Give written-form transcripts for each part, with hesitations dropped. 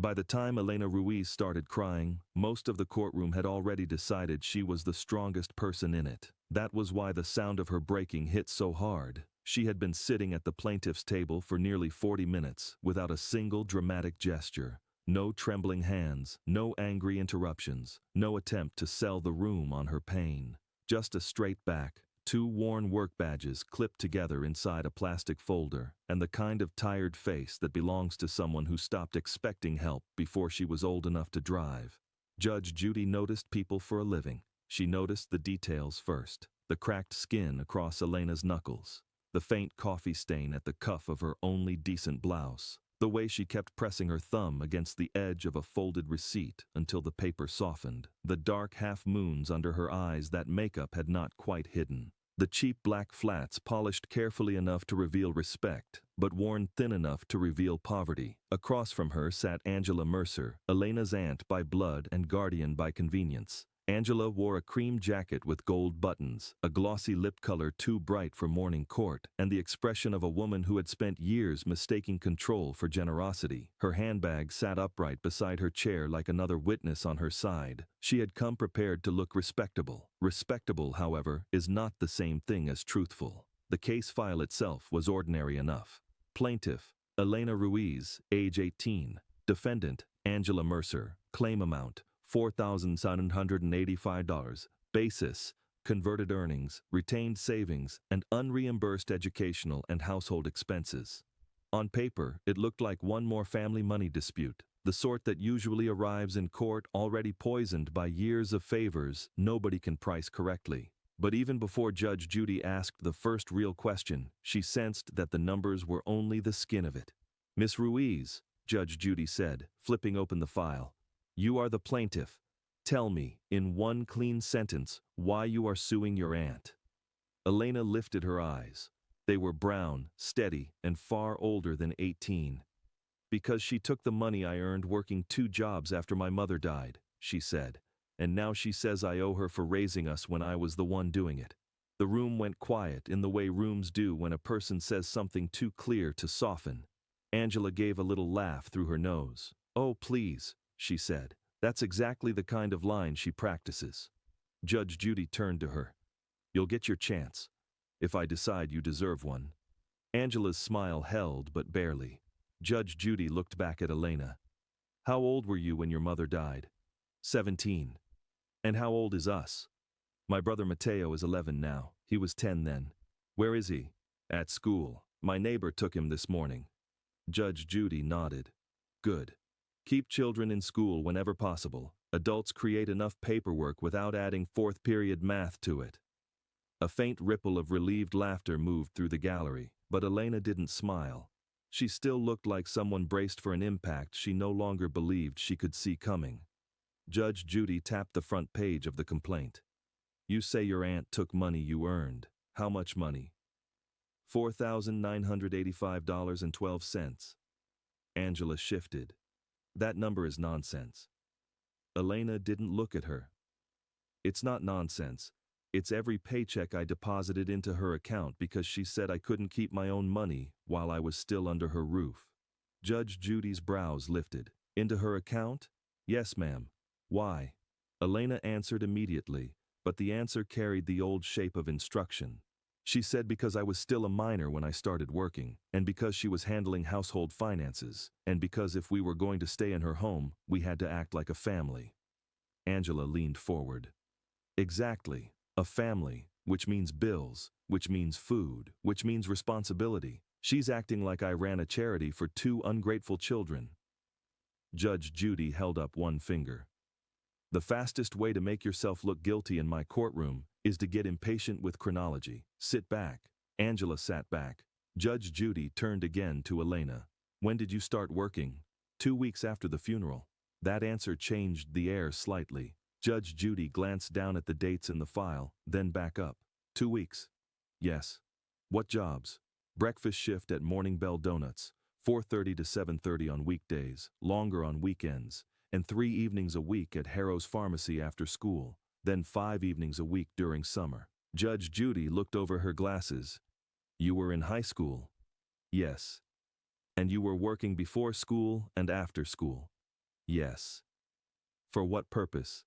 By the time Elena Ruiz started crying, most of the courtroom had already decided she was the strongest person in it. That was why the sound of her breaking hit so hard. She had been sitting at the plaintiff's table for nearly 40 minutes, without a single dramatic gesture. No trembling hands, no angry interruptions, no attempt to sell the room on her pain. Just a straight back, two worn work badges clipped together inside a plastic folder, and the kind of tired face that belongs to someone who stopped expecting help before she was old enough to drive. Judge Judy noticed people for a living. She noticed the details first: the cracked skin across Elena's knuckles, the faint coffee stain at the cuff of her only decent blouse, the way she kept pressing her thumb against the edge of a folded receipt until the paper softened, the dark half-moons under her eyes that makeup had not quite hidden, the cheap black flats polished carefully enough to reveal respect, but worn thin enough to reveal poverty. Across from her sat Angela Mercer, Elena's aunt by blood and guardian by convenience. Angela wore a cream jacket with gold buttons, a glossy lip color too bright for morning court, and the expression of a woman who had spent years mistaking control for generosity. Her handbag sat upright beside her chair like another witness on her side. She had come prepared to look respectable. Respectable, however, is not the same thing as truthful. The case file itself was ordinary enough. Plaintiff, Elena Ruiz, age 18. Defendant, Angela Mercer. Claim amount, $4,785. Basis: converted earnings, retained savings, and unreimbursed educational and household expenses. On paper, it looked like one more family money dispute, the sort that usually arrives in court already poisoned by years of favors nobody can price correctly. But even before Judge Judy asked the first real question, she sensed that the numbers were only the skin of it. "Miss Ruiz," Judge Judy said, flipping open the file, "you are the plaintiff. Tell me, in one clean sentence, why you are suing your aunt." Elena lifted her eyes. They were brown, steady, and far older than 18. "Because she took the money I earned working 2 jobs after my mother died," she said, "and now she says I owe her for raising us when I was the one doing it." The room went quiet in the way rooms do when a person says something too clear to soften. Angela gave a little laugh through her nose. "Oh, please," she said. "That's exactly the kind of line she practices." Judge Judy turned to her. "You'll get your chance, if I decide you deserve one." Angela's smile held, but barely. Judge Judy looked back at Elena. "How old were you when your mother died?" 17. "And how old is us?" "My brother Mateo is 11 now. He was 10 then." "Where is he?" "At school. My neighbor took him this morning." Judge Judy nodded. "Good. Keep children in school whenever possible. Adults create enough paperwork without adding fourth-period math to it." A faint ripple of relieved laughter moved through the gallery, but Elena didn't smile. She still looked like someone braced for an impact she no longer believed she could see coming. Judge Judy tapped the front page of the complaint. "You say your aunt took money you earned. How much money?" $4,985.12. Angela shifted. "That number is nonsense." Elena didn't look at her. "It's not nonsense. It's every paycheck I deposited into her account because she said I couldn't keep my own money while I was still under her roof." Judge Judy's brows lifted. "Into her account?" "Yes, ma'am." "Why?" Elena answered immediately, but the answer carried the old shape of instruction. "She said because I was still a minor when I started working, and because she was handling household finances, and because if we were going to stay in her home, we had to act like a family." Angela leaned forward. "Exactly. A family, which means bills, which means food, which means responsibility. She's acting like I ran a charity for 2 ungrateful children." Judge Judy held up one finger. "The fastest way to make yourself look guilty in my courtroom is to get impatient with chronology. Sit back." Angela sat back. Judge Judy turned again to Elena. "When did you start working?" 2 weeks after the funeral." That answer changed the air slightly. Judge Judy glanced down at the dates in the file, then back up. 2 weeks. "Yes." "What jobs?" "Breakfast shift at Morning Bell Donuts, 4:30 to 7:30 on weekdays, longer on weekends, and 3 evenings a week at Harrow's Pharmacy after school, then 5 evenings a week during summer." Judge Judy looked over her glasses. "You were in high school?" "Yes." "And you were working before school and after school?" Yes. For what purpose?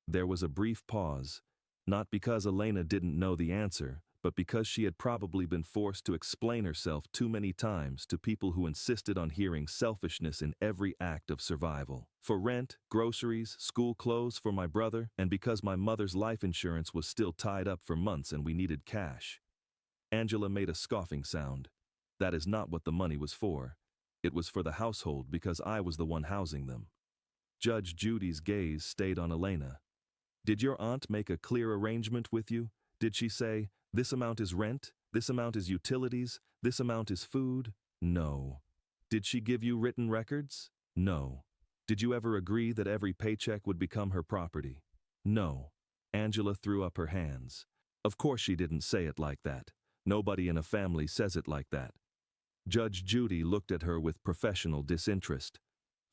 There was a brief pause, not because Elena didn't know the answer, but because she had probably been forced to explain herself too many times to people who insisted on hearing selfishness in every act of survival. For rent, groceries, school clothes for my brother, and because my mother's life insurance was still tied up for months and we needed cash. Angela made a scoffing sound. That is not what the money was for. It was for the household because I was the one housing them. Judge Judy's gaze stayed on Elena. Did your aunt make a clear arrangement with you? Did she say, this amount is rent, this amount is utilities, this amount is food? No. Did she give you written records? No. Did you ever agree that every paycheck would become her property? No. Angela threw up her hands. Of course she didn't say it like that. Nobody in a family says it like that. Judge Judy looked at her with professional disinterest.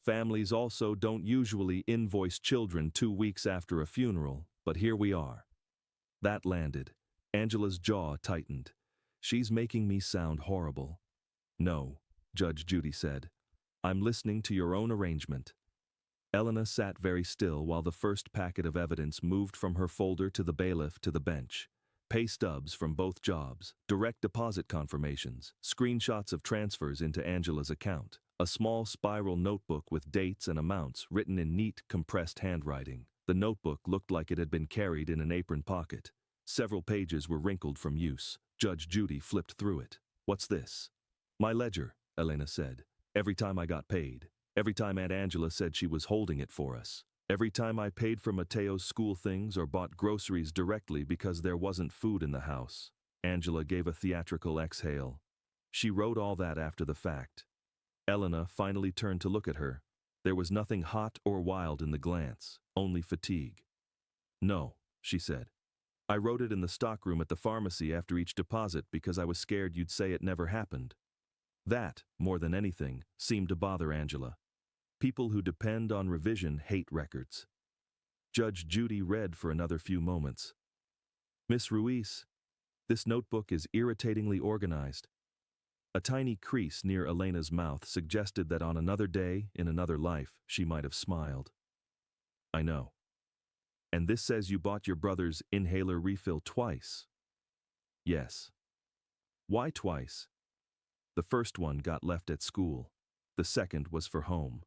Families also don't usually invoice children 2 weeks after a funeral, but here we are. That landed. Angela's jaw tightened. She's making me sound horrible. No, Judge Judy said. I'm listening to your own arrangement. Elena sat very still while the first packet of evidence moved from her folder to the bailiff to the bench. Pay stubs from both jobs, direct deposit confirmations, screenshots of transfers into Angela's account, a small spiral notebook with dates and amounts written in neat, compressed handwriting. The notebook looked like it had been carried in an apron pocket. Several pages were wrinkled from use. Judge Judy flipped through it. What's this? My ledger, Elena said. Every time I got paid. Every time Aunt Angela said she was holding it for us. Every time I paid for Mateo's school things or bought groceries directly because there wasn't food in the house. Angela gave a theatrical exhale. She wrote all that after the fact. Elena finally turned to look at her. There was nothing hot or wild in the glance, only fatigue. No, she said. I wrote it in the stockroom at the pharmacy after each deposit because I was scared you'd say it never happened. That, more than anything, seemed to bother Angela. People who depend on revision hate records. Judge Judy read for another few moments. Miss Ruiz, this notebook is irritatingly organized. A tiny crease near Elena's mouth suggested that on another day, in another life, she might have smiled. I know. And this says you bought your brother's inhaler refill twice. Yes. Why twice? The first one got left at school. The second was for home.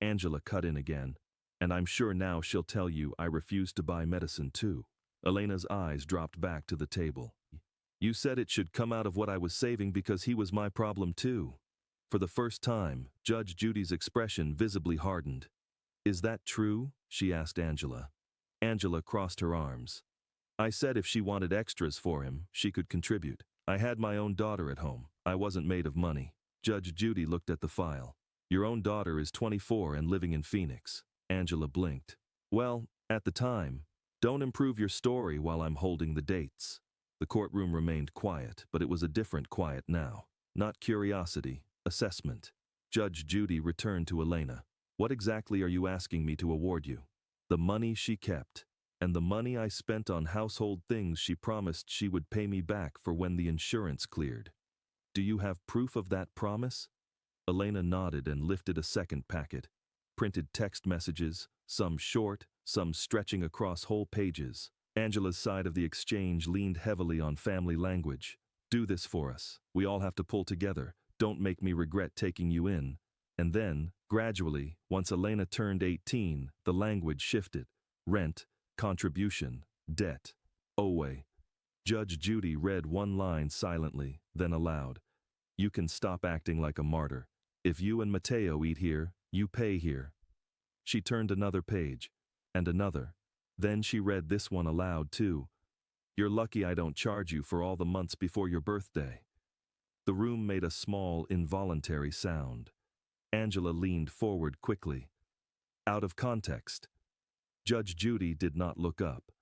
Angela cut in again. And I'm sure now she'll tell you I refused to buy medicine too. Elena's eyes dropped back to the table. You said it should come out of what I was saving because he was my problem too. For the first time, Judge Judy's expression visibly hardened. Is that true? She asked Angela. Angela crossed her arms. I said if she wanted extras for him, she could contribute. I had my own daughter at home. I wasn't made of money. Judge Judy looked at the file. Your own daughter is 24 and living in Phoenix. Angela blinked. Well, at the time. Don't improve your story while I'm holding the dates. The courtroom remained quiet, but it was a different quiet now. Not curiosity, assessment. Judge Judy returned to Elena. What exactly are you asking me to award you? The money she kept, and the money I spent on household things she promised she would pay me back for when the insurance cleared. Do you have proof of that promise? Elena nodded and lifted a second packet. Printed text messages, some short, some stretching across whole pages. Angela's side of the exchange leaned heavily on family language. Do this for us. We all have to pull together. Don't make me regret taking you in. And then, gradually, once Elena turned 18, the language shifted. Rent, contribution, debt, owe. Judge Judy read one line silently, then aloud. You can stop acting like a martyr. If you and Mateo eat here, you pay here. She turned another page, and another. Then she read this one aloud too. You're lucky I don't charge you for all the months before your birthday. The room made a small, involuntary sound. Angela leaned forward quickly. Out of context. Judge Judy did not look up.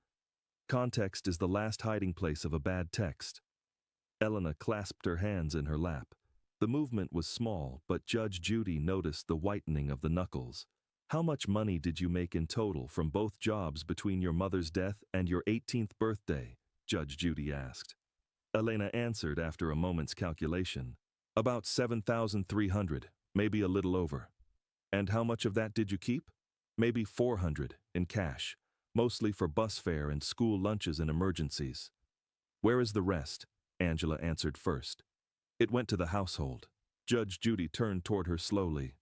Context is the last hiding place of a bad text. Elena clasped her hands in her lap. The movement was small, but Judge Judy noticed the whitening of the knuckles. How much money did you make in total from both jobs between your mother's death and your 18th birthday? Judge Judy asked. Elena answered after a moment's calculation. About $7,300, maybe a little over. And how much of that did you keep? Maybe 400 in cash, mostly for bus fare and school lunches and emergencies. Where is the rest? Angela answered first. It went to the household. Judge Judy turned toward her slowly.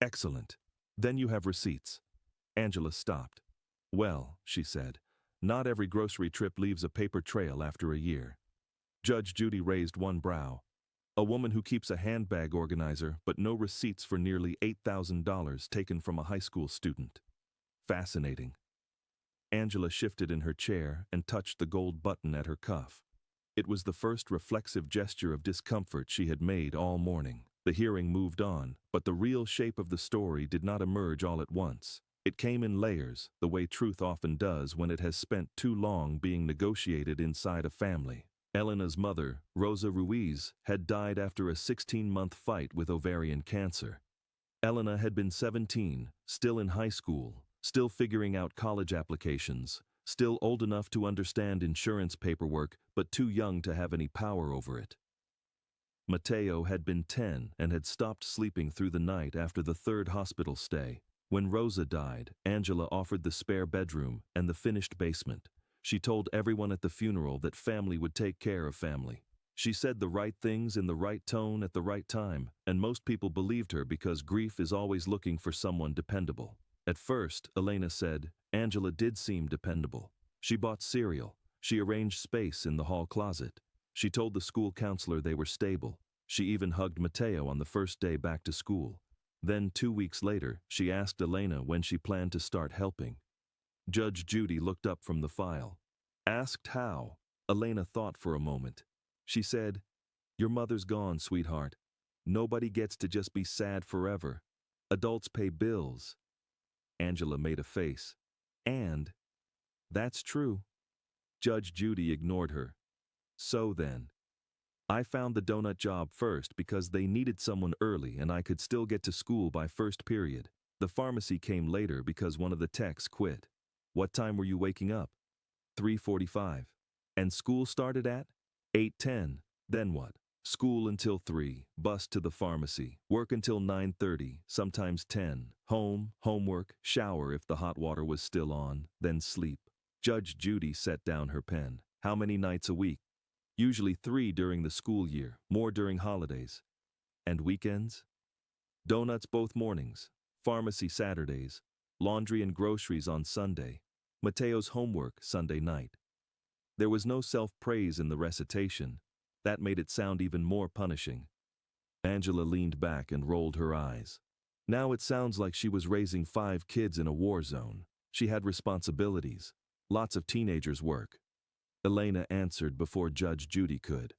Excellent. Then you have receipts. Angela stopped. Well, she said, not every grocery trip leaves a paper trail after a year. Judge Judy raised one brow. A woman who keeps a handbag organizer but no receipts for nearly $8,000 taken from a high school student. Fascinating. Angela shifted in her chair and touched the gold button at her cuff. It was the first reflexive gesture of discomfort she had made all morning. The hearing moved on, but the real shape of the story did not emerge all at once. It came in layers, the way truth often does when it has spent too long being negotiated inside a family. Elena's mother, Rosa Ruiz, had died after a 16-month fight with ovarian cancer. Elena had been 17, still in high school, still figuring out college applications, still old enough to understand insurance paperwork, but too young to have any power over it. Mateo had been 10 and had stopped sleeping through the night after the third hospital stay. When Rosa died, Angela offered the spare bedroom and the finished basement. She told everyone at the funeral that family would take care of family. She said the right things in the right tone at the right time, and most people believed her because grief is always looking for someone dependable. At first, Elena said, Angela did seem dependable. She bought cereal. She arranged space in the hall closet. She told the school counselor they were stable. She even hugged Mateo on the first day back to school. Then 2 weeks later, she asked Elena when she planned to start helping. Judge Judy looked up from the file. Asked how? Elena thought for a moment. She said, Your mother's gone, sweetheart. Nobody gets to just be sad forever. Adults pay bills. Angela made a face. And? That's true. Judge Judy ignored her. So then, I found the donut job first because they needed someone early and I could still get to school by first period. The pharmacy came later because one of the techs quit. What time were you waking up? 3:45. And school started at? 8:10. Then what? School until 3, bus to the pharmacy, work until 9:30, sometimes 10, home, homework, shower if the hot water was still on, then sleep. Judge Judy set down her pen. How many nights a week? Usually 3 during the school year, more during holidays. And weekends? Donuts both mornings, pharmacy Saturdays, laundry and groceries on Sunday, Mateo's homework Sunday night. There was no self-praise in the recitation. That made it sound even more punishing. Angela leaned back and rolled her eyes. Now it sounds like she was raising 5 kids in a war zone. She had responsibilities. Lots of teenagers' work. Elena answered before Judge Judy could.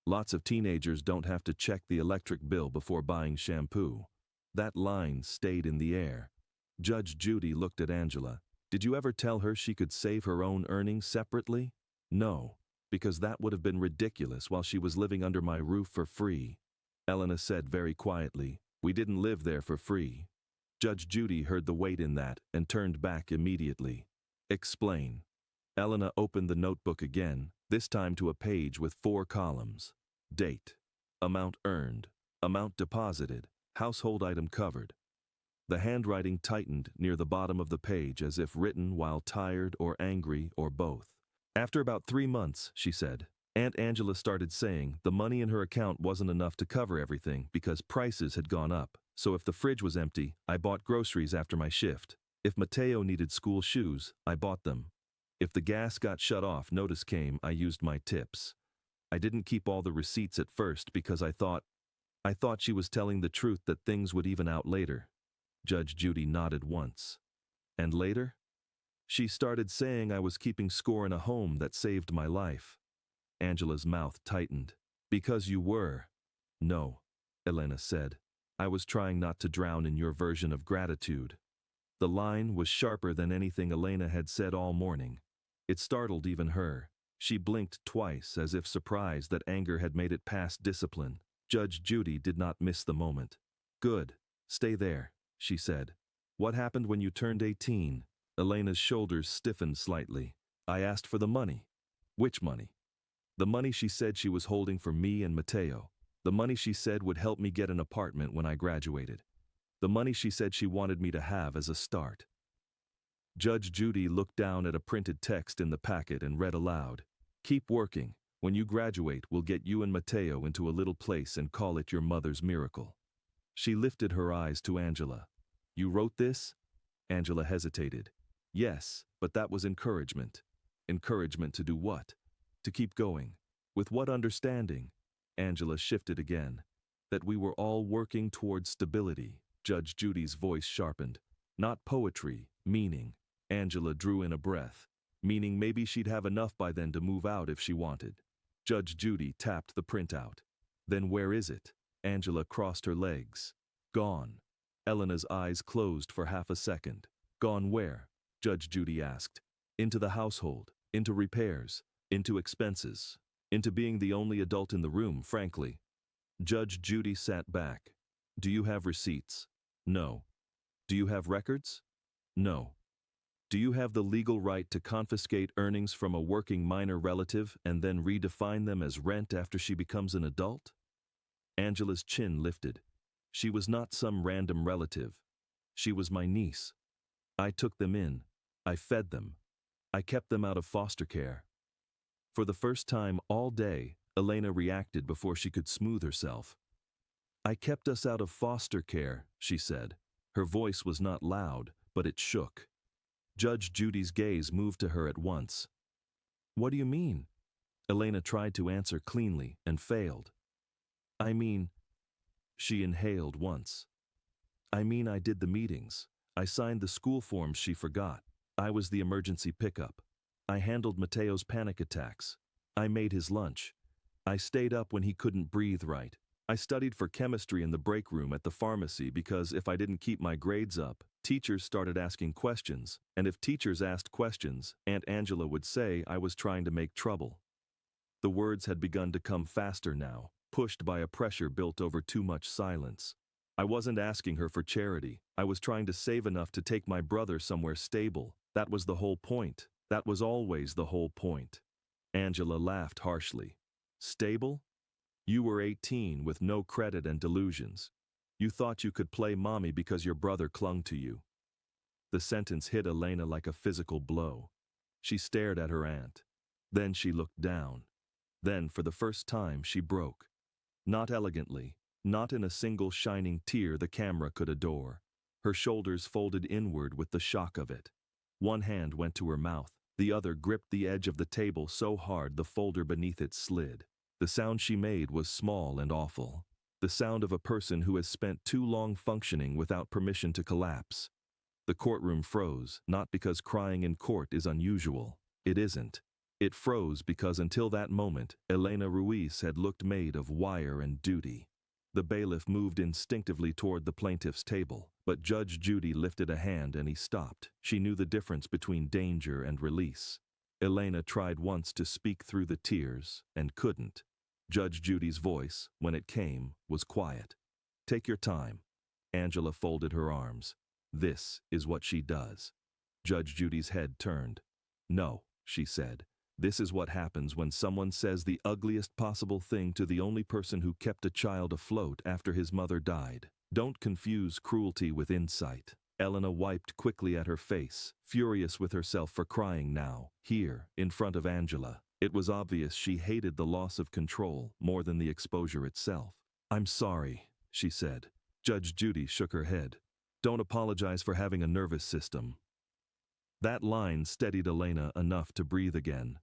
Lots of teenagers don't have to check the electric bill before buying shampoo. That line stayed in the air. Judge Judy looked at Angela. Did you ever tell her she could save her own earnings separately? No, because that would have been ridiculous while she was living under my roof for free. Elena said very quietly, We didn't live there for free. Judge Judy heard the weight in that and turned back immediately. Explain. Elena opened the notebook again, this time to a page with 4 columns. Date, amount earned, amount deposited, household item covered. The handwriting tightened near the bottom of the page as if written while tired or angry or both. After about 3 months, she said, Aunt Angela started saying the money in her account wasn't enough to cover everything because prices had gone up. So if the fridge was empty, I bought groceries after my shift. If Mateo needed school shoes, I bought them. If the gas got shut off, notice came, I used my tips. I didn't keep all the receipts at first because I thought she was telling the truth that things would even out later. Judge Judy nodded once. And later? She started saying I was keeping score in a home that saved my life. Angela's mouth tightened. Because you were. No, Elena said. I was trying not to drown in your version of gratitude. The line was sharper than anything Elena had said all morning. It startled even her. She blinked twice as if surprised that anger had made it past discipline. Judge Judy did not miss the moment. Good. Stay there, she said. What happened when you turned 18? Elena's shoulders stiffened slightly. I asked for the money. Which money? The money she said she was holding for me and Mateo. The money she said would help me get an apartment when I graduated. The money she said she wanted me to have as a start. Judge Judy looked down at a printed text in the packet and read aloud. Keep working. When you graduate, we'll get you and Mateo into a little place and call it your mother's miracle. She lifted her eyes to Angela. You wrote this? Angela hesitated. Yes, but that was encouragement. Encouragement to do what? To keep going. With what understanding? Angela shifted again. That we were all working towards stability. Judge Judy's voice sharpened. Not poetry, meaning. Angela drew in a breath. Meaning maybe she'd have enough by then to move out if she wanted. Judge Judy tapped the printout. Then where is it? Angela crossed her legs. Gone. Elena's eyes closed for half a second. Gone where? Judge Judy asked. Into the household, into repairs, into expenses, into being the only adult in the room, frankly. Judge Judy sat back. Do you have receipts? No. Do you have records? No. Do you have the legal right to confiscate earnings from a working minor relative and then redefine them as rent after she becomes an adult? Angela's chin lifted. She was not some random relative. She was my niece. I took them in. I fed them. I kept them out of foster care. For the first time all day, Elena reacted before she could smooth herself. I kept us out of foster care, she said. Her voice was not loud, but it shook. Judge Judy's gaze moved to her at once. What do you mean? Elena tried to answer cleanly and failed. I mean, she inhaled once. I mean, I did the meetings. I signed the school forms she forgot. I was the emergency pickup. I handled Mateo's panic attacks. I made his lunch. I stayed up when he couldn't breathe right. I studied for chemistry in the break room at the pharmacy because if I didn't keep my grades up, teachers started asking questions, and if teachers asked questions, Aunt Angela would say I was trying to make trouble. The words had begun to come faster now, pushed by a pressure built over too much silence. I wasn't asking her for charity. I was trying to save enough to take my brother somewhere stable. That was the whole point. That was always the whole point. Angela laughed harshly. Stable? You were 18 with no credit and delusions. You thought you could play mommy because your brother clung to you. The sentence hit Elena like a physical blow. She stared at her aunt. Then she looked down. Then, for the first time, she broke. Not elegantly, not in a single shining tear the camera could adore. Her shoulders folded inward with the shock of it. One hand went to her mouth, the other gripped the edge of the table so hard the folder beneath it slid. The sound she made was small and awful. The sound of a person who has spent too long functioning without permission to collapse. The courtroom froze, not because crying in court is unusual. It isn't. It froze because until that moment, Elena Ruiz had looked made of wire and duty. The bailiff moved instinctively toward the plaintiff's table, but Judge Judy lifted a hand and he stopped. She knew the difference between danger and release. Elena tried once to speak through the tears and couldn't. Judge Judy's voice, when it came, was quiet. Take your time. Angela folded her arms. This is what she does. Judge Judy's head turned. No, she said. This is what happens when someone says the ugliest possible thing to the only person who kept a child afloat after his mother died. Don't confuse cruelty with insight. Elena wiped quickly at her face, furious with herself for crying now, here, in front of Angela. It was obvious she hated the loss of control more than the exposure itself. I'm sorry, she said. Judge Judy shook her head. Don't apologize for having a nervous system. That line steadied Elena enough to breathe again.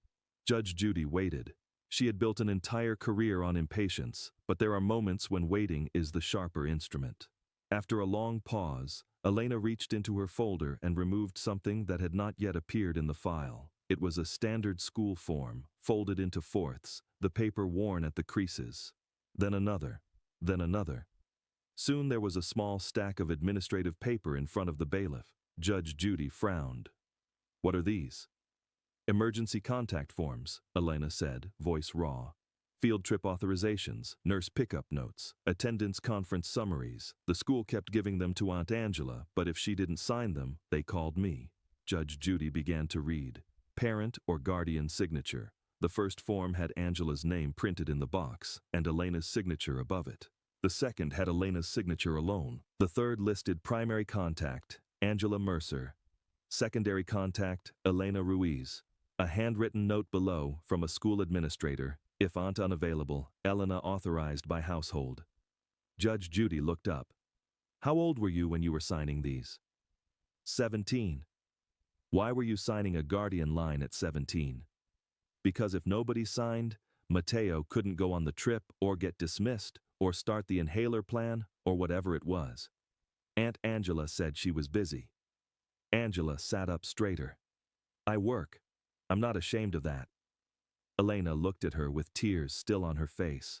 Judge Judy waited. She had built an entire career on impatience, but there are moments when waiting is the sharper instrument. After a long pause, Elena reached into her folder and removed something that had not yet appeared in the file. It was a standard school form, folded into fourths, the paper worn at the creases. Then another. Then another. Soon there was a small stack of administrative paper in front of the bailiff. Judge Judy frowned. What are these? Emergency contact forms, Elena said, voice raw. Field trip authorizations, nurse pickup notes, attendance conference summaries. The school kept giving them to Aunt Angela, but if she didn't sign them, they called me. Judge Judy began to read. Parent or guardian signature. The first form had Angela's name printed in the box, and Elena's signature above it. The second had Elena's signature alone. The third listed primary contact, Angela Mercer. Secondary contact, Elena Ruiz. A handwritten note below from a school administrator, if aunt unavailable, Elena authorized by household. Judge Judy looked up. How old were you when you were signing these? 17. Why were you signing a guardian line at 17? Because if nobody signed, Mateo couldn't go on the trip or get dismissed or start the inhaler plan or whatever it was. Aunt Angela said she was busy. Angela sat up straighter. I work. I'm not ashamed of that. Elena looked at her with tears still on her face.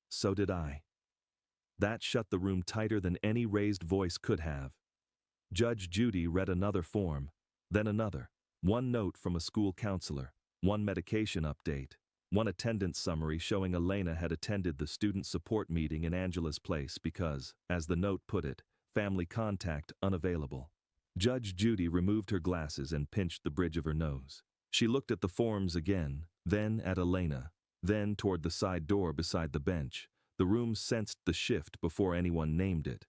So did I. That shut the room tighter than any raised voice could have. Judge Judy read another form, then another. One note from a school counselor, one medication update, one attendance summary showing Elena had attended the student support meeting in Angela's place because, as the note put it, family contact unavailable. Judge Judy removed her glasses and pinched the bridge of her nose. She looked at the forms again, then at Elena, then toward the side door beside the bench. The room sensed the shift before anyone named it.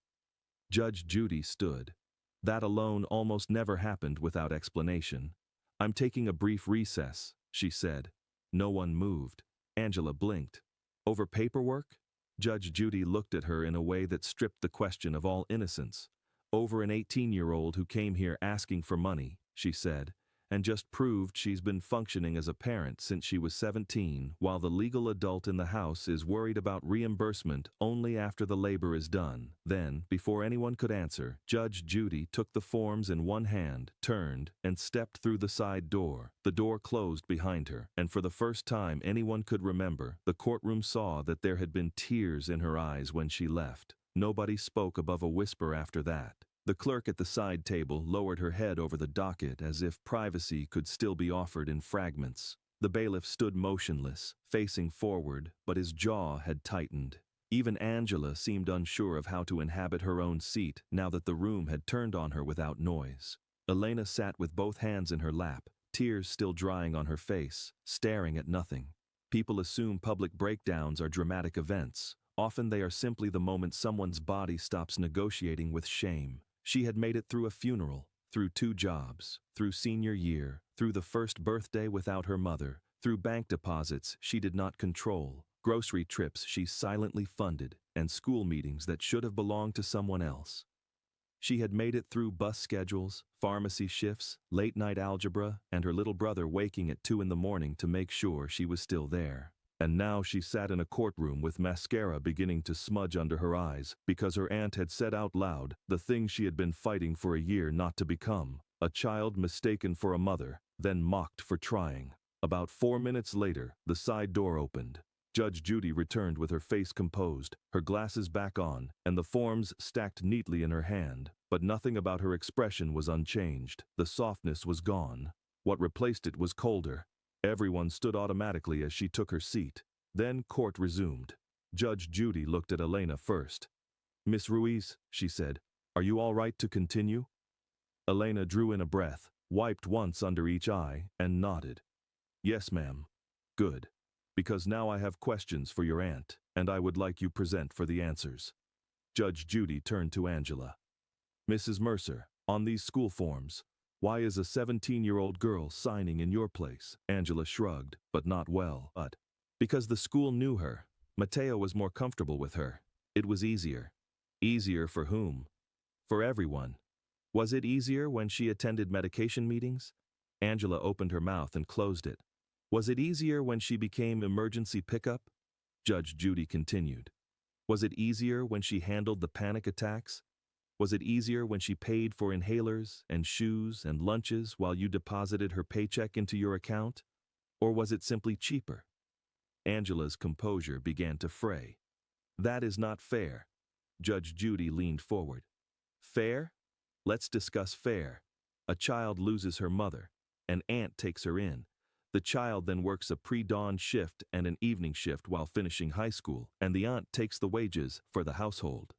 Judge Judy stood. That alone almost never happened without explanation. I'm taking a brief recess, she said. No one moved. Angela blinked. Over paperwork? Judge Judy looked at her in a way that stripped the question of all innocence. Over an 18-year-old who came here asking for money, she said, and just proved she's been functioning as a parent since she was 17, while the legal adult in the house is worried about reimbursement only after the labor is done. Then, before anyone could answer, Judge Judy took the forms in one hand, turned, and stepped through the side door. The door closed behind her, and for the first time anyone could remember, the courtroom saw that there had been tears in her eyes when she left. Nobody spoke above a whisper after that. The clerk at the side table lowered her head over the docket as if privacy could still be offered in fragments. The bailiff stood motionless, facing forward, but his jaw had tightened. Even Angela seemed unsure of how to inhabit her own seat now that the room had turned on her without noise. Elena sat with both hands in her lap, tears still drying on her face, staring at nothing. People assume public breakdowns are dramatic events. Often they are simply the moment someone's body stops negotiating with shame. She had made it through a funeral, through 2 jobs, through senior year, through the first birthday without her mother, through bank deposits she did not control, grocery trips she silently funded, and school meetings that should have belonged to someone else. She had made it through bus schedules, pharmacy shifts, late-night algebra, and her little brother waking at 2 in the morning to make sure she was still there. And now she sat in a courtroom with mascara beginning to smudge under her eyes because her aunt had said out loud the thing she had been fighting for a year not to become, a child mistaken for a mother, then mocked for trying. About 4 minutes later, the side door opened. Judge Judy returned with her face composed, her glasses back on, and the forms stacked neatly in her hand, but nothing about her expression was unchanged. The softness was gone. What replaced it was colder. Everyone stood automatically as she took her seat. Then court resumed. Judge Judy looked at Elena first. Miss Ruiz, she said, are you all right to continue? Elena drew in a breath, wiped once under each eye, and nodded. Yes, ma'am. Good. Because now I have questions for your aunt, and I would like you present for the answers. Judge Judy turned to Angela. Mrs. Mercer, on these school forms, why is a 17-year-old girl signing in your place? Angela shrugged, but not well. Because the school knew her. Mateo was more comfortable with her. It was easier. Easier for whom? For everyone. Was it easier when she attended medication meetings? Angela opened her mouth and closed it. Was it easier when she became emergency pickup? Judge Judy continued. Was it easier when she handled the panic attacks? Was it easier when she paid for inhalers and shoes and lunches while you deposited her paycheck into your account? Or was it simply cheaper? Angela's composure began to fray. That is not fair. Judge Judy leaned forward. Fair? Let's discuss fair. A child loses her mother. An aunt takes her in. The child then works a pre-dawn shift and an evening shift while finishing high school, and the aunt takes the wages for the household.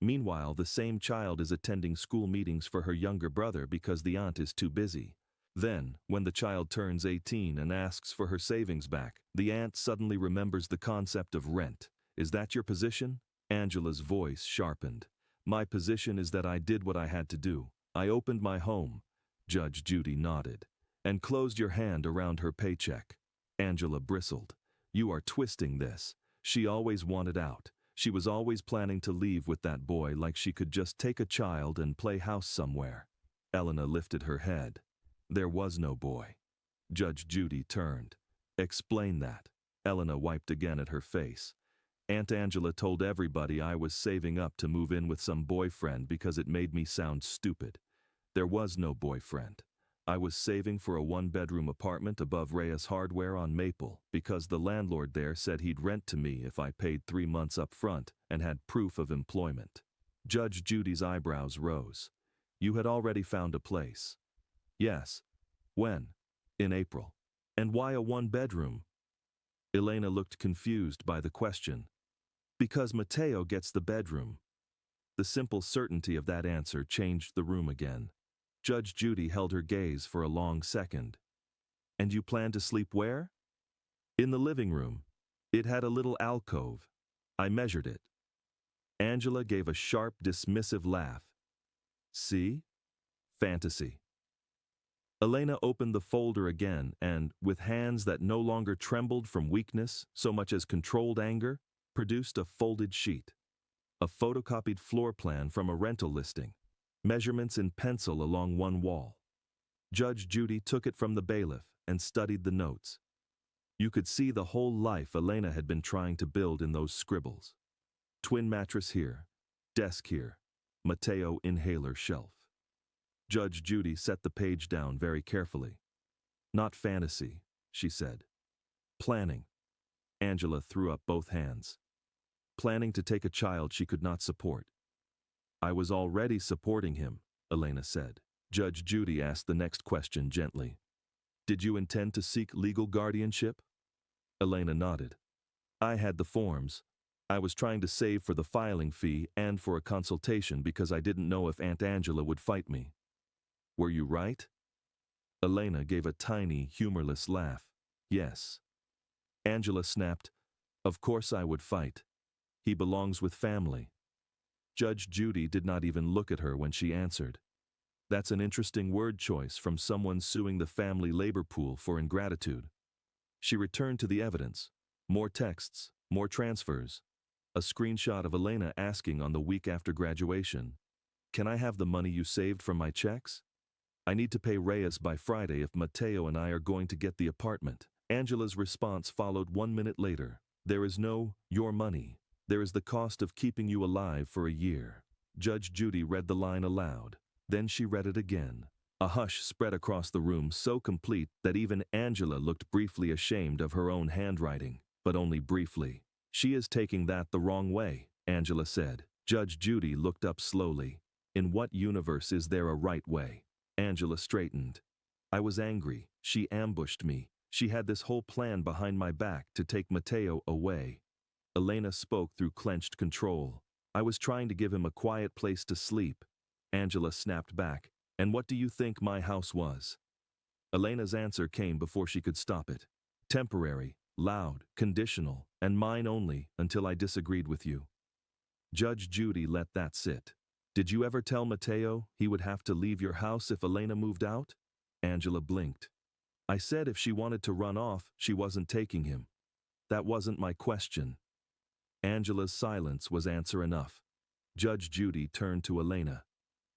Meanwhile, the same child is attending school meetings for her younger brother because the aunt is too busy. Then, when the child turns 18 and asks for her savings back, the aunt suddenly remembers the concept of rent. Is that your position? Angela's voice sharpened. My position is that I did what I had to do. I opened my home. Judge Judy nodded. And closed your hand around her paycheck. Angela bristled. You are twisting this. She always wanted out. She was always planning to leave with that boy like she could just take a child and play house somewhere. Elena lifted her head. There was no boy. Judge Judy turned. Explain that. Elena wiped again at her face. Aunt Angela told everybody I was saving up to move in with some boyfriend because it made me sound stupid. There was no boyfriend. I was saving for a one-bedroom apartment above Reyes Hardware on Maple because the landlord there said he'd rent to me if I paid 3 months up front and had proof of employment. Judge Judy's eyebrows rose. You had already found a place. Yes. When? In April. And why a one-bedroom? Elena looked confused by the question. Because Mateo gets the bedroom. The simple certainty of that answer changed the room again. Judge Judy held her gaze for a long second. And you plan to sleep where? In the living room. It had a little alcove. I measured it. Angela gave a sharp, dismissive laugh. See? Fantasy. Elena opened the folder again and, with hands that no longer trembled from weakness so much as controlled anger, produced a folded sheet. A photocopied floor plan from a rental listing. Measurements in pencil along one wall. Judge Judy took it from the bailiff and studied the notes. You could see the whole life Elena had been trying to build in those scribbles. Twin mattress here, desk here, Mateo inhaler shelf. Judge Judy set the page down very carefully. Not fantasy, she said. Planning. Angela threw up both hands. Planning to take a child she could not support. I was already supporting him, Elena said. Judge Judy asked the next question gently. Did you intend to seek legal guardianship? Elena nodded. I had the forms. I was trying to save for the filing fee and for a consultation because I didn't know if Aunt Angela would fight me. Were you right? Elena gave a tiny, humorless laugh. Yes. Angela snapped. Of course I would fight. He belongs with family. Judge Judy did not even look at her when she answered. That's an interesting word choice from someone suing the family labor pool for ingratitude. She returned to the evidence. More texts, more transfers. A screenshot of Elena asking on the week after graduation, "Can I have the money you saved from my checks? I need to pay Reyes by Friday if Mateo and I are going to get the apartment." Angela's response followed 1 minute later. There is no your money. There is the cost of keeping you alive for a year. Judge Judy read the line aloud. Then she read it again. A hush spread across the room so complete that even Angela looked briefly ashamed of her own handwriting, but only briefly. She is taking that the wrong way, Angela said. Judge Judy looked up slowly. In what universe is there a right way? Angela straightened. I was angry. She ambushed me. She had this whole plan behind my back to take Mateo away. Elena spoke through clenched control. I was trying to give him a quiet place to sleep. Angela snapped back. And what do you think my house was? Elena's answer came before she could stop it. Temporary, loud, conditional, and mine only until I disagreed with you. Judge Judy let that sit. Did you ever tell Mateo he would have to leave your house if Elena moved out? Angela blinked. I said if she wanted to run off, she wasn't taking him. That wasn't my question. Angela's silence was answer enough. Judge Judy turned to Elena.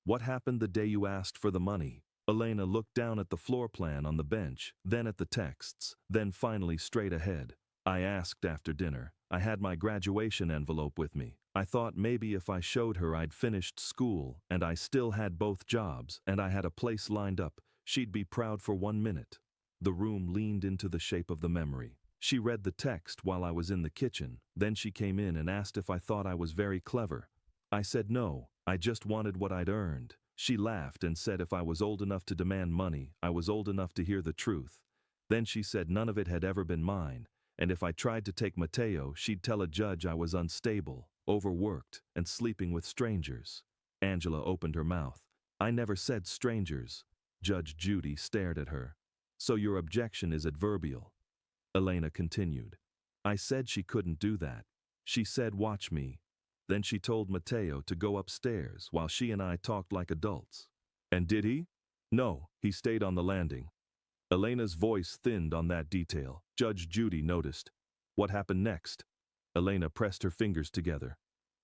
What happened the day you asked for the money? Elena looked down at the floor plan on the bench, then at the texts, then finally straight ahead. I asked after dinner. I had my graduation envelope with me. I thought maybe if I showed her I'd finished school and I still had both jobs and I had a place lined up, she'd be proud for 1 minute. The room leaned into the shape of the memory. She read the text while I was in the kitchen. Then she came in and asked if I thought I was very clever. I said no, I just wanted what I'd earned. She laughed and said if I was old enough to demand money, I was old enough to hear the truth. Then she said none of it had ever been mine, and if I tried to take Mateo, she'd tell a judge I was unstable, overworked, and sleeping with strangers. Angela opened her mouth. I never said strangers. Judge Judy stared at her. So your objection is adverbial. Elena continued. I said she couldn't do that. She said watch me. Then she told Matteo to go upstairs while she and I talked like adults. And did he? No, he stayed on the landing. Elena's voice thinned on that detail. Judge Judy noticed. What happened next? Elena pressed her fingers together.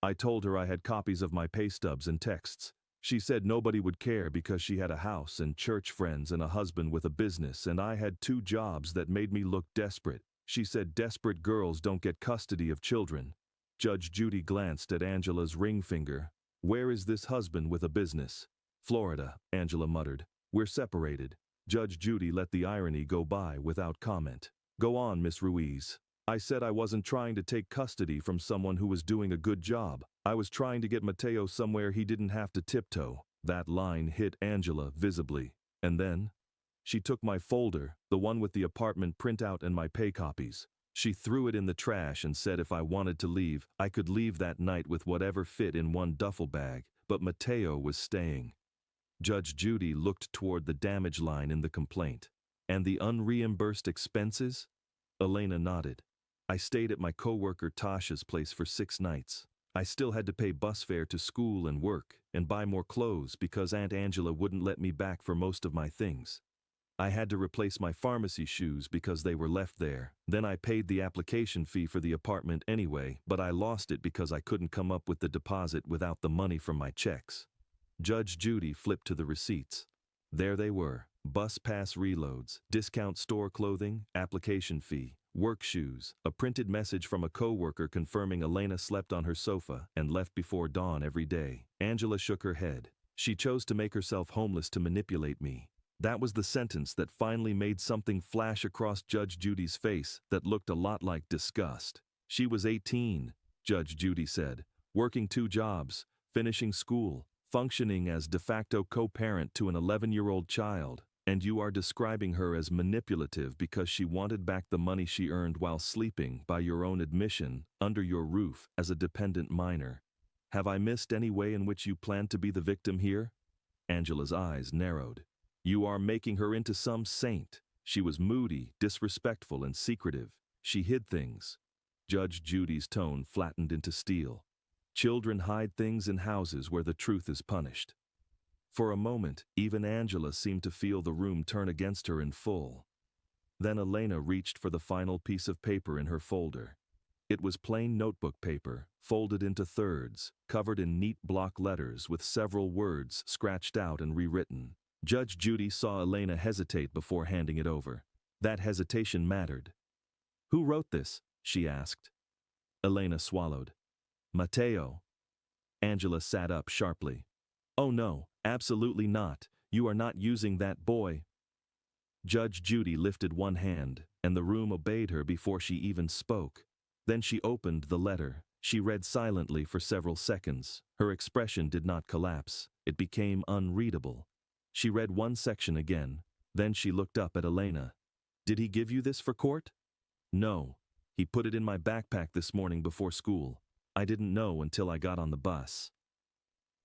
I told her I had copies of my pay stubs and texts. She said nobody would care because she had a house and church friends and a husband with a business, and I had 2 jobs that made me look desperate. She said desperate girls don't get custody of children. Judge Judy glanced at Angela's ring finger. Where is this husband with a business? Florida, Angela muttered. We're separated. Judge Judy let the irony go by without comment. Go on, Miss Ruiz. I said I wasn't trying to take custody from someone who was doing a good job. I was trying to get Matteo somewhere he didn't have to tiptoe. That line hit Angela visibly. And then? She took my folder, the one with the apartment printout and my pay copies. She threw it in the trash and said if I wanted to leave, I could leave that night with whatever fit in one duffel bag, but Matteo was staying. Judge Judy looked toward the damage line in the complaint. And the unreimbursed expenses? Elena nodded. I stayed at my coworker Tasha's place for 6 nights. I still had to pay bus fare to school and work, and buy more clothes because Aunt Angela wouldn't let me back for most of my things. I had to replace my pharmacy shoes because they were left there. Then I paid the application fee for the apartment anyway, but I lost it because I couldn't come up with the deposit without the money from my checks. Judge Judy flipped to the receipts. There they were. Bus pass reloads, discount store clothing, application fee, work shoes, a printed message from a coworker confirming Elena slept on her sofa and left before dawn every day. Angela shook her head. She chose to make herself homeless to manipulate me. That was the sentence that finally made something flash across Judge Judy's face that looked a lot like disgust. She was 18, Judge Judy said, working 2 jobs, finishing school, functioning as de facto co-parent to an 11-year-old child. And you are describing her as manipulative because she wanted back the money she earned while sleeping, by your own admission, under your roof as a dependent minor. Have I missed any way in which you plan to be the victim here? Angela's eyes narrowed. You are making her into some saint. She was moody, disrespectful, and secretive. She hid things. Judge Judy's tone flattened into steel. Children hide things in houses where the truth is punished. For a moment, even Angela seemed to feel the room turn against her in full. Then Elena reached for the final piece of paper in her folder. It was plain notebook paper, folded into thirds, covered in neat block letters with several words scratched out and rewritten. Judge Judy saw Elena hesitate before handing it over. That hesitation mattered. Who wrote this? She asked. Elena swallowed. Matteo. Angela sat up sharply. Oh no, absolutely not. You are not using that boy. Judge Judy lifted one hand, and the room obeyed her before she even spoke. Then she opened the letter. She read silently for several seconds. Her expression did not collapse. It became unreadable. She read one section again. Then she looked up at Elena. Did he give you this for court? No. He put it in my backpack this morning before school. I didn't know until I got on the bus.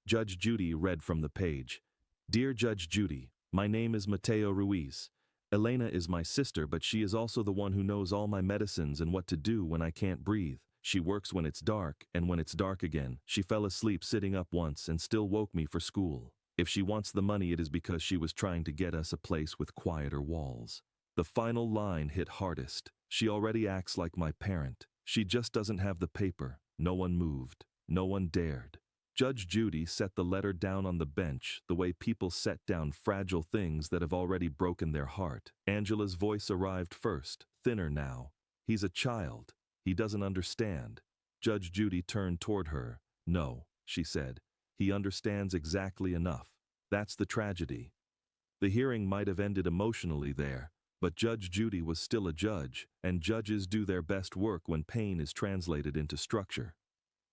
Judge Judy read from the page. Dear Judge Judy, my name is Matteo Ruiz. Elena is my sister, but she is also the one who knows all my medicines and what to do when I can't breathe. She works when it's dark, and when it's dark again. She fell asleep sitting up once and still woke me for school. If she wants the money, it is because she was trying to get us a place with quieter walls. The final line hit hardest. She already acts like my parent. She just doesn't have the paper. No one moved. No one dared. Judge Judy set the letter down on the bench the way people set down fragile things that have already broken their heart. Angela's voice arrived first, thinner now. He's a child. He doesn't understand. Judge Judy turned toward her. No, she said. He understands exactly enough. That's the tragedy. The hearing might have ended emotionally there, but Judge Judy was still a judge, and judges do their best work when pain is translated into structure.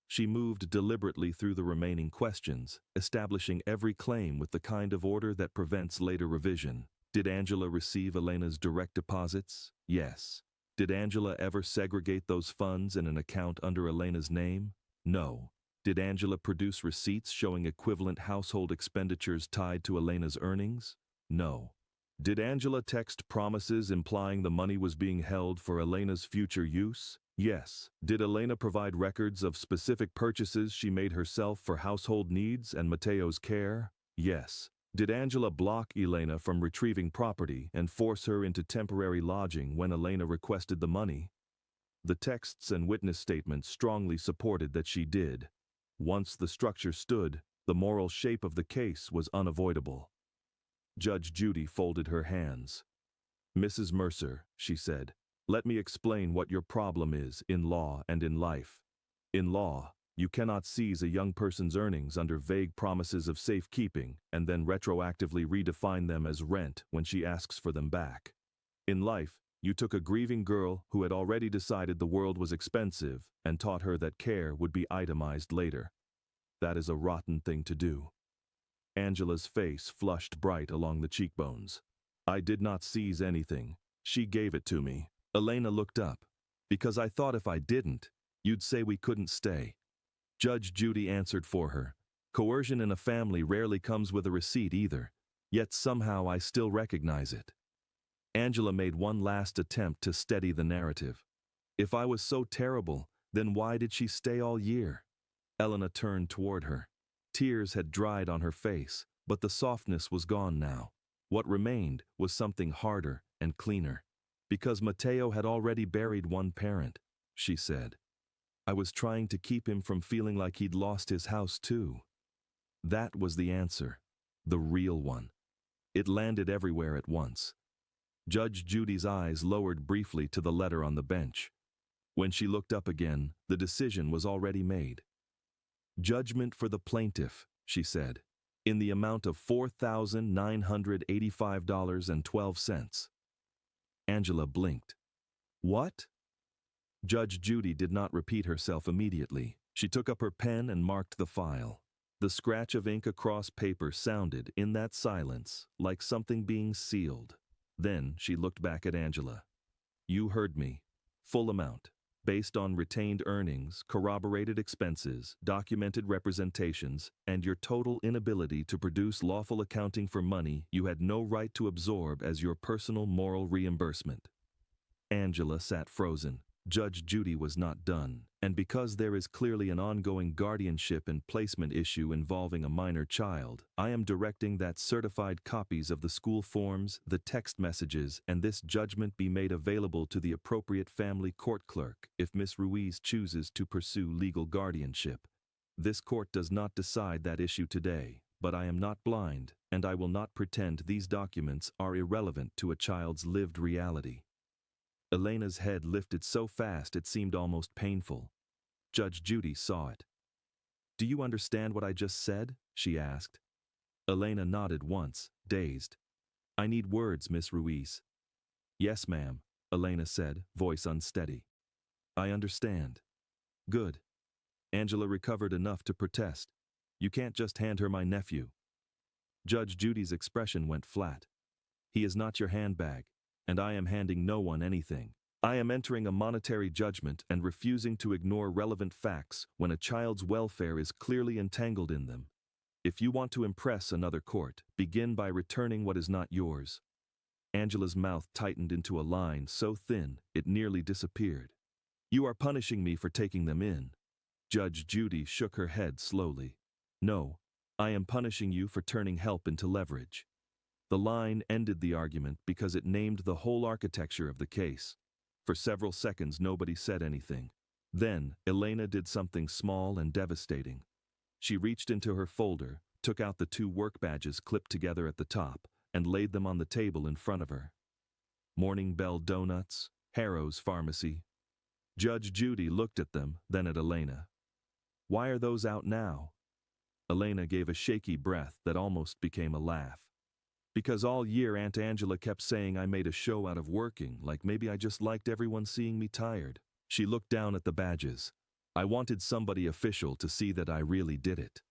She moved deliberately through the remaining questions, establishing every claim with the kind of order that prevents later revision. Did Angela receive Elena's direct deposits? Yes. Did Angela ever segregate those funds in an account under Elena's name? No. Did Angela produce receipts showing equivalent household expenditures tied to Elena's earnings? No. Did Angela text promises implying the money was being held for Elena's future use? Yes. Did Elena provide records of specific purchases she made herself for household needs and Mateo's care? Yes. Did Angela block Elena from retrieving property and force her into temporary lodging when Elena requested the money? The texts and witness statements strongly supported that she did. Once the structure stood, the moral shape of the case was unavoidable. Judge Judy folded her hands. "Mrs. Mercer," she said, "let me explain what your problem is in law and in life. In law, you cannot seize a young person's earnings under vague promises of safekeeping and then retroactively redefine them as rent when she asks for them back. In life, you took a grieving girl who had already decided the world was expensive and taught her that care would be itemized later. That is a rotten thing to do." Angela's face flushed bright along the cheekbones. "I did not seize anything. She gave it to me." Elena looked up. "Because I thought if I didn't, you'd say we couldn't stay." Judge Judy answered for her. "Coercion in a family rarely comes with a receipt either, yet somehow I still recognize it." Angela made one last attempt to steady the narrative. "If I was so terrible, then why did she stay all year?" Elena turned toward her. Tears had dried on her face, but the softness was gone now. What remained was something harder and cleaner. "Because Mateo had already buried one parent," she said. "I was trying to keep him from feeling like he'd lost his house too." That was the answer, the real one. It landed everywhere at once. Judge Judy's eyes lowered briefly to the letter on the bench. When she looked up again, the decision was already made. "Judgment for the plaintiff," she said, "in the amount of $4,985.12. Angela blinked. "What?" Judge Judy did not repeat herself immediately. She took up her pen and marked the file. The scratch of ink across paper sounded, in that silence, like something being sealed. Then she looked back at Angela. "You heard me. Full amount. Based on retained earnings, corroborated expenses, documented representations, and your total inability to produce lawful accounting for money you had no right to absorb as your personal moral reimbursement." Angela sat frozen. Judge Judy was not done, and because there is clearly an ongoing guardianship and placement issue involving a minor child, I am directing that certified copies of the school forms, the text messages, and this judgment be made available to the appropriate family court clerk if Miss Ruiz chooses to pursue legal guardianship. This court does not decide that issue today, but I am not blind, and I will not pretend these documents are irrelevant to a child's lived reality. Elena's head lifted so fast it seemed almost painful. Judge Judy saw it. "Do you understand what I just said?" she asked. Elena nodded once, dazed. "I need words, Miss Ruiz." "Yes, ma'am," Elena said, voice unsteady. "I understand." "Good." Angela recovered enough to protest. "You can't just hand her my nephew." Judge Judy's expression went flat. "He is not your handbag, and I am handing no one anything. I am entering a monetary judgment and refusing to ignore relevant facts when a child's welfare is clearly entangled in them. If you want to impress another court, begin by returning what is not yours." Angela's mouth tightened into a line so thin it nearly disappeared. "You are punishing me for taking them in." Judge Judy shook her head slowly. "No, I am punishing you for turning help into leverage." The line ended the argument because it named the whole architecture of the case. For several seconds nobody said anything. Then Elena did something small and devastating. She reached into her folder, took out the 2 work badges clipped together at the top, and laid them on the table in front of her. Morning Bell Donuts, Harrow's Pharmacy. Judge Judy looked at them, then at Elena. "Why are those out now?" Elena gave a shaky breath that almost became a laugh. "Because all year Aunt Angela kept saying I made a show out of working, like maybe I just liked everyone seeing me tired." She looked down at the badges. "I wanted somebody official to see that I really did it."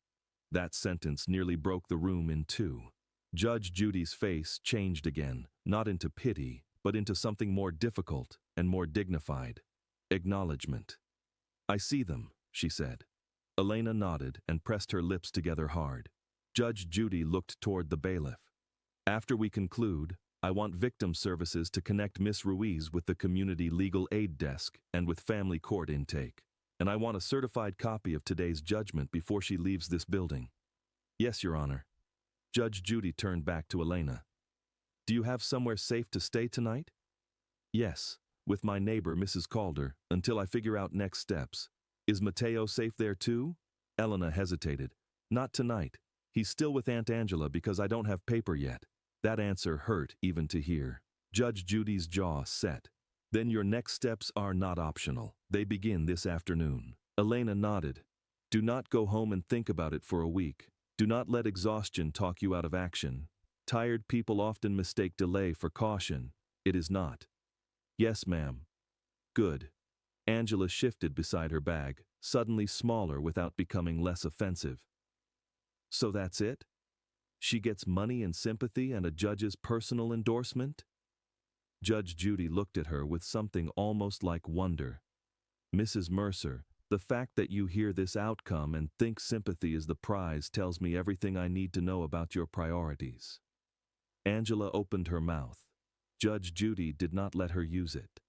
That sentence nearly broke the room in two. Judge Judy's face changed again, not into pity, but into something more difficult and more dignified. Acknowledgement. "I see them," she said. Elena nodded and pressed her lips together hard. Judge Judy looked toward the bailiff. "After we conclude, I want victim services to connect Miss Ruiz with the community legal aid desk and with family court intake. And I want a certified copy of today's judgment before she leaves this building. Yes, Your Honor. Judge Judy turned back to Elena. Do you have somewhere safe to stay tonight? Yes, with my neighbor, Mrs. Calder, until I figure out next steps. Is Mateo safe there too? Elena hesitated. Not tonight. He's still with Aunt Angela because I don't have paper yet. That answer hurt even to hear. Judge Judy's jaw set. Then your next steps are not optional. They begin this afternoon. Elena nodded. Do not go home and think about it for a week. Do not let exhaustion talk you out of action. Tired people often mistake delay for caution. It is not. Yes, ma'am. Good. Angela shifted beside her bag, suddenly smaller without becoming less offensive. So that's it? She gets money and sympathy and a judge's personal endorsement? Judge Judy looked at her with something almost like wonder. Mrs. Mercer, the fact that you hear this outcome and think sympathy is the prize tells me everything I need to know about your priorities. Angela opened her mouth. Judge Judy did not let her use it.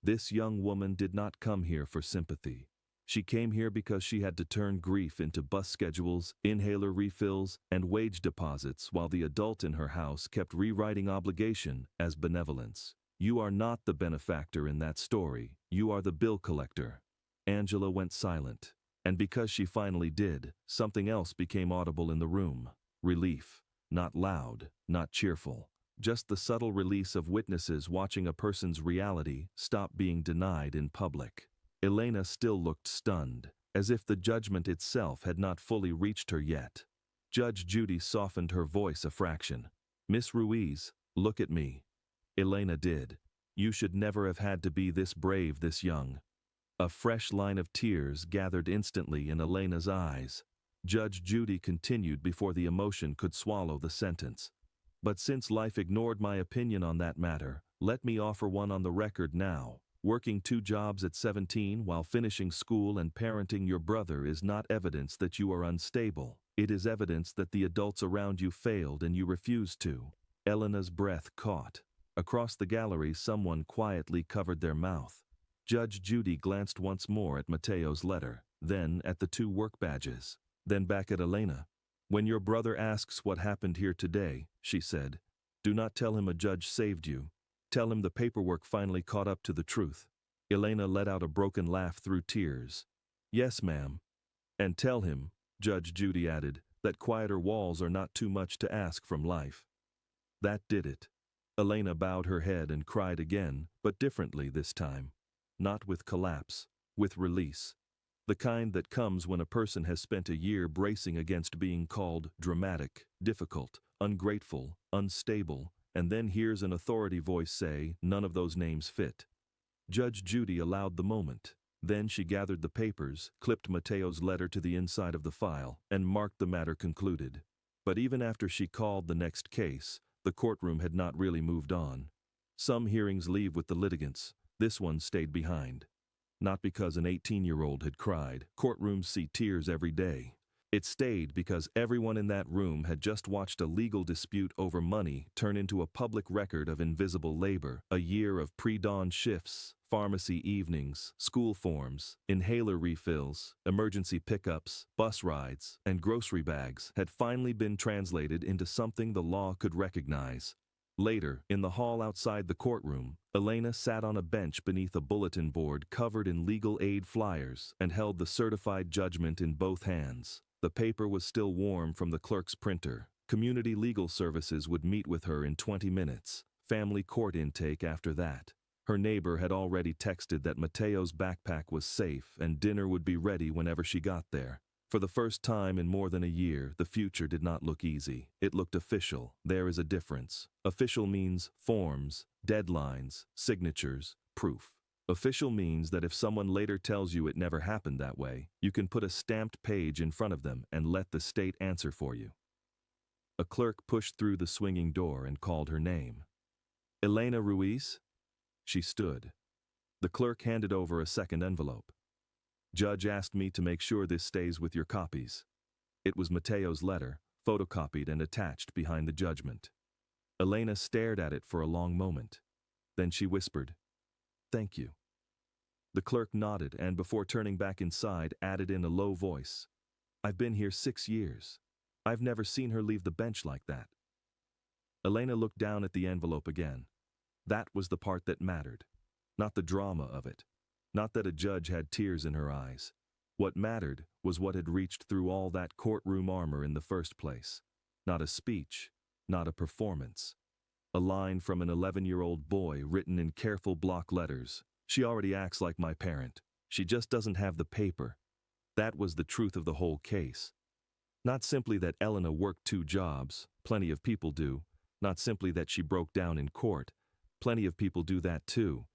This young woman did not come here for sympathy. She came here because she had to turn grief into bus schedules, inhaler refills, and wage deposits while the adult in her house kept rewriting obligation as benevolence. You are not the benefactor in that story. You are the bill collector. Angela went silent, and because she finally did, something else became audible in the room. Relief. Not loud, not cheerful. Just the subtle release of witnesses watching a person's reality stop being denied in public. Elena still looked stunned, as if the judgment itself had not fully reached her yet. Judge Judy softened her voice a fraction. Miss Ruiz, look at me. Elena did. You should never have had to be this brave this young. A fresh line of tears gathered instantly in Elena's eyes. Judge Judy continued before the emotion could swallow the sentence. But since life ignored my opinion on that matter, let me offer one on the record now. Working 2 jobs at 17 while finishing school and parenting your brother is not evidence that you are unstable. It is evidence that the adults around you failed and you refused to. Elena's breath caught. Across the gallery, someone quietly covered their mouth. Judge Judy glanced once more at Mateo's letter, then at the 2 work badges, then back at Elena. When your brother asks what happened here today, she said, do not tell him a judge saved you. Tell him the paperwork finally caught up to the truth. Elena let out a broken laugh through tears. Yes, ma'am. And tell him, Judge Judy added, that quieter walls are not too much to ask from life. That did it. Elena bowed her head and cried again, but differently this time. Not with collapse, with release. The kind that comes when a person has spent a year bracing against being called dramatic, difficult, ungrateful, unstable, and then hears an authority voice say, none of those names fit. Judge Judy allowed the moment. Then she gathered the papers, clipped Mateo's letter to the inside of the file, and marked the matter concluded. But even after she called the next case, the courtroom had not really moved on. Some hearings leave with the litigants. This one stayed behind. Not because an 18-year-old had cried. Courtrooms see tears every day. It stayed because everyone in that room had just watched a legal dispute over money turn into a public record of invisible labor. A year of pre-dawn shifts, pharmacy evenings, school forms, inhaler refills, emergency pickups, bus rides, and grocery bags had finally been translated into something the law could recognize. Later, in the hall outside the courtroom, Elena sat on a bench beneath a bulletin board covered in legal aid flyers and held the certified judgment in both hands. The paper was still warm from the clerk's printer. Community legal services would meet with her in 20 minutes. Family court intake after that. Her neighbor had already texted that Mateo's backpack was safe and dinner would be ready whenever she got there. For the first time in more than a year, the future did not look easy. It looked official. There is a difference. Official means forms, deadlines, signatures, proof. Official means that if someone later tells you it never happened that way, you can put a stamped page in front of them and let the state answer for you. A clerk pushed through the swinging door and called her name. Elena Ruiz? She stood. The clerk handed over a second envelope. Judge asked me to make sure this stays with your copies. It was Mateo's letter, photocopied and attached behind the judgment. Elena stared at it for a long moment. Then she whispered, "Thank you." The clerk nodded and before turning back inside added in a low voice, "I've been here 6 years. I've never seen her leave the bench like that." Elena looked down at the envelope again. That was the part that mattered. Not the drama of it. Not that a judge had tears in her eyes. What mattered was what had reached through all that courtroom armor in the first place. Not a speech, not a performance. A line from an 11-year-old boy written in careful block letters. "She already acts like my parent. She just doesn't have the paper." That was the truth of the whole case. Not simply that Elena worked 2 jobs, plenty of people do. Not simply that she broke down in court. Plenty of people do that too.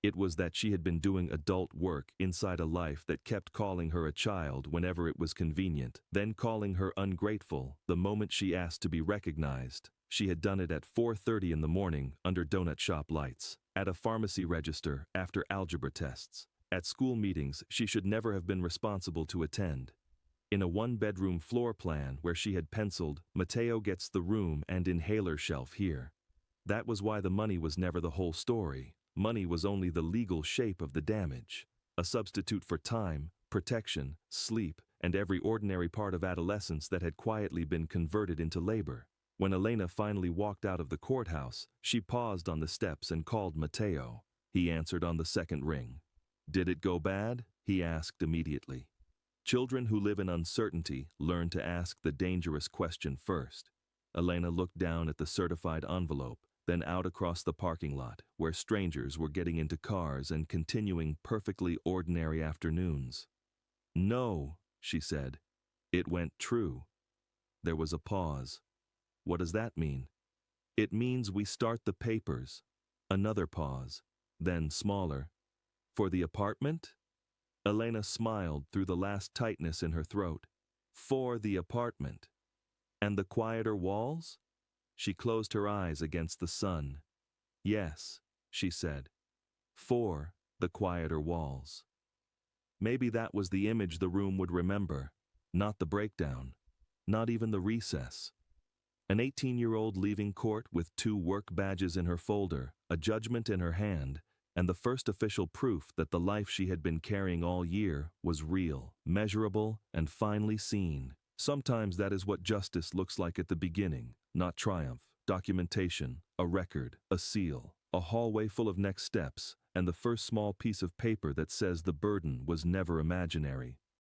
It was that she had been doing adult work inside a life that kept calling her a child whenever it was convenient, then calling her ungrateful the moment she asked to be recognized. She had done it at 4:30 in the morning under donut shop lights, at a pharmacy register after algebra tests, at school meetings she should never have been responsible to attend, in a 1-bedroom floor plan where she had penciled, "Mateo gets the room and inhaler shelf here." That was why the money was never the whole story. Money was only the legal shape of the damage, a substitute for time, protection, sleep, and every ordinary part of adolescence that had quietly been converted into labor. When Elena finally walked out of the courthouse, she paused on the steps and called Mateo. He answered on the second ring. "Did it go bad?" he asked immediately. Children who live in uncertainty learn to ask the dangerous question first. Elena looked down at the certified envelope, then out across the parking lot, where strangers were getting into cars and continuing perfectly ordinary afternoons. "No," she said. "It went true." There was a pause. "What does that mean?" "It means we start the papers." Another pause, then smaller. "For the apartment?" Elena smiled through the last tightness in her throat. "For the apartment." "And the quieter walls?" She closed her eyes against the sun. "Yes," she said. "For the quieter walls." Maybe that was the image the room would remember, not the breakdown, not even the recess. An 18-year-old leaving court with 2 work badges in her folder, a judgment in her hand, and the first official proof that the life she had been carrying all year was real, measurable, and finally seen. Sometimes that is what justice looks like at the beginning, not triumph, documentation, a record, a seal, a hallway full of next steps, and the first small piece of paper that says the burden was never imaginary.